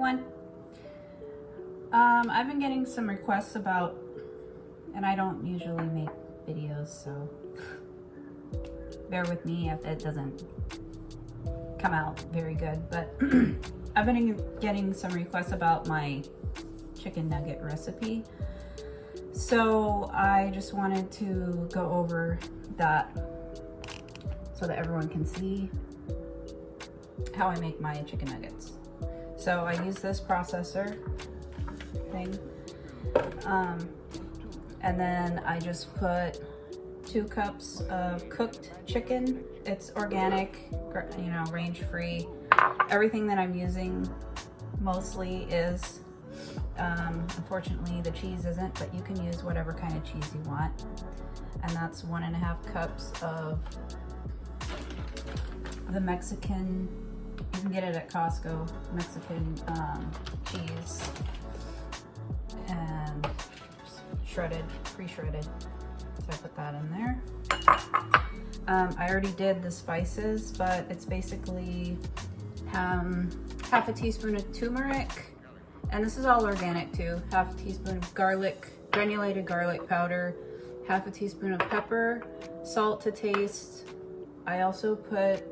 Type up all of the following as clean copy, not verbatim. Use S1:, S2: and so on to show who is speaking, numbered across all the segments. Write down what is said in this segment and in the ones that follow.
S1: everyone. I've been getting some requests about, and I don't usually make videos, so bear with me if it doesn't come out very good, but I've been getting some requests about my chicken nugget recipe. So I just wanted to go over that so that everyone can see how I make my chicken nuggets. So I use this processor thing, and then I just put 2 cups of cooked chicken. It's organic, you know, range free. Everything that I'm using mostly is, unfortunately the cheese isn't, but you can use whatever kind of cheese you want. And that's 1.5 cups of the Mexican, you can get it at Costco, Mexican cheese, and shredded, pre-shredded. So I put that in there. I already did the spices, but it's basically half a teaspoon of turmeric, and this is all organic too. Half a teaspoon of garlic, granulated garlic powder, half a teaspoon of pepper, salt to taste. I also put,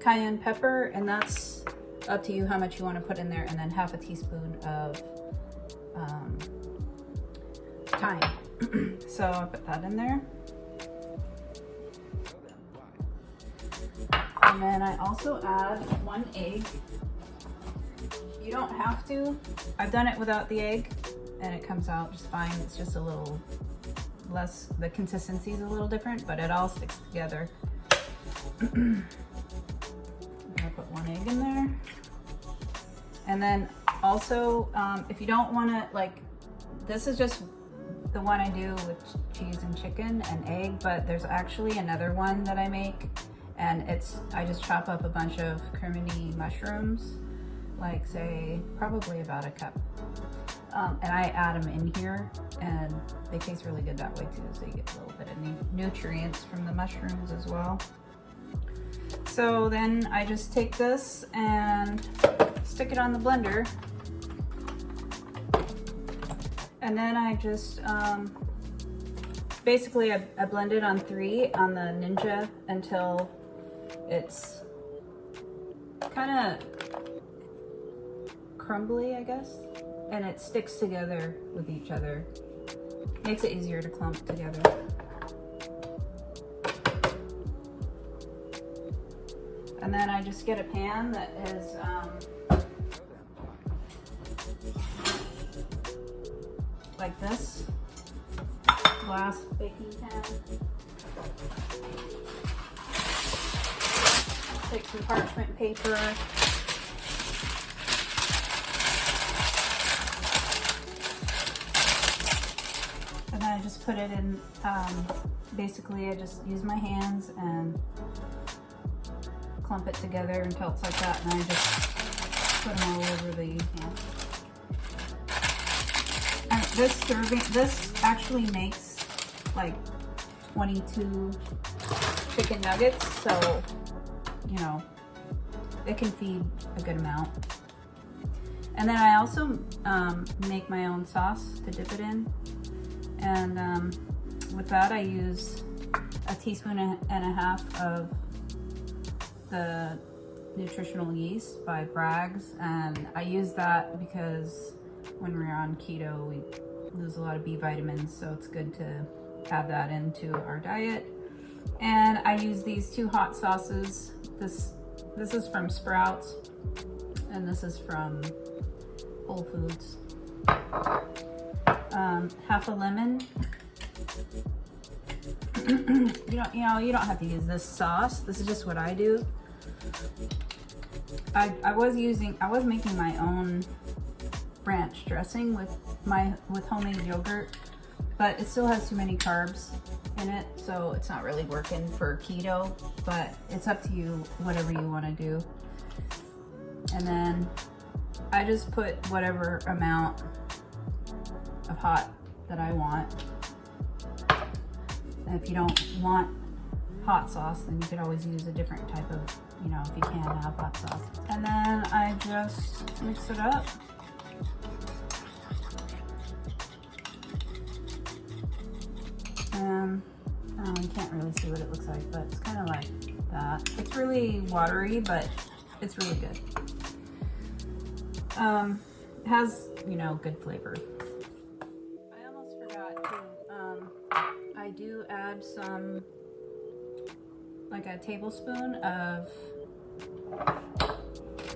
S1: cayenne pepper, and that's up to you how much you want to put in there, and then half a teaspoon of thyme. So I put that in there. And then I also add 1 egg. You don't have to. I've done it without the egg and it comes out just fine. It's just a little less, the consistency is a little different, but it all sticks together. I'm gonna put 1 egg in there. And then also, if you don't want to, like, this is just the one I do with cheese and chicken and egg, but there's actually another one that I make, and I just chop up a bunch of criminy mushrooms, like say probably about 1 cup, and I add them in here, and they taste really good that way too, so you get a little bit of nutrients from the mushrooms as well. So then I just take this and stick it on the blender, and then I just basically I blend it on 3 on the Ninja until it's kind of crumbly, I guess, and it sticks together with each other. Makes it easier to clump together. And then I just get a pan that is like this, glass baking pan. Take some parchment paper. And then I just put it in, basically I just use my hands and clump it together until it's like that, and I just put them all over the pan. And this actually makes like 22 chicken nuggets, so you know, it can feed a good amount. And then I also make my own sauce to dip it in, and with that I use 1.5 teaspoons of the nutritional yeast by Bragg's, and I use that because when we're on keto we lose a lot of B vitamins, so it's good to add that into our diet. And I use these 2 hot sauces. This is from Sprouts, and this is from Whole Foods. Half a lemon. You don't have to use this sauce. This is just what I do. I was making my own ranch dressing with homemade yogurt, but it still has too many carbs in it, so it's not really working for keto, but it's up to you, whatever you want to do. And then I just put whatever amount of hot that I want. And if you don't want hot sauce, then you could always use a different type of, you know, if you can have hot sauce. And then I just mix it up. And you can't really see what it looks like, but it's kind of like that. It's really watery, but it's really good. It has, you know, good flavor. I almost forgot to, I do add some, like a tablespoon of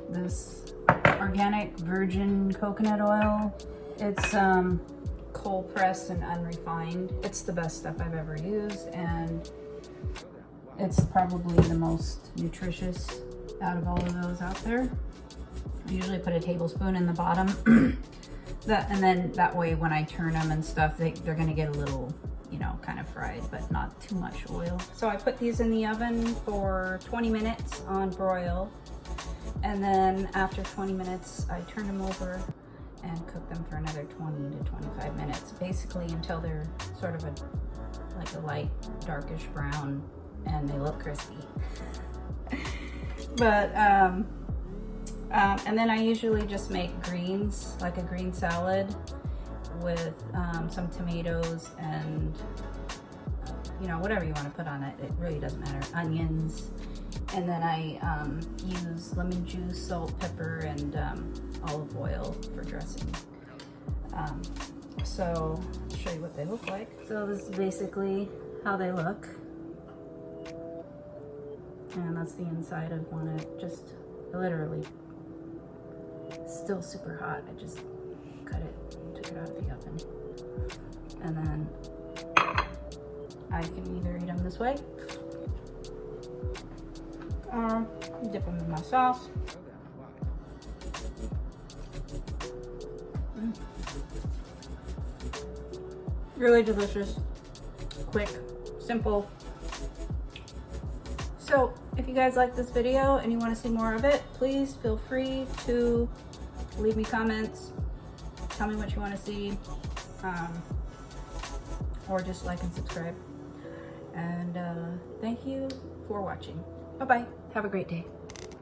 S1: this organic virgin coconut oil. It's cold pressed and unrefined. It's the best stuff I've ever used, and it's probably the most nutritious out of all of those out there. I usually put a tablespoon in the bottom. And then that way when I turn them and stuff, they're gonna get a little, you know, kind of fried, but not too much oil. So I put these in the oven for 20 minutes on broil. And then after 20 minutes, I turn them over and cook them for another 20 to 25 minutes, basically until they're sort of like a light darkish brown and they look crispy. But and then I usually just make greens, like a green salad with some tomatoes and you know, whatever you want to put on it. It really doesn't matter. Onions. And then I use lemon juice, salt, pepper, and olive oil for dressing. So I'll show you what they look like. So this is basically how they look. And that's the inside of one. I just literally, still super hot. I just cut it, took it out of the oven. And then I can either eat them this way or dip them in my sauce. Really delicious, quick, simple. So if you guys like this video and you want to see more of it, please feel free to leave me comments, tell me what you want to see, or just like and subscribe. And thank you for watching. Bye-bye. Have a great day.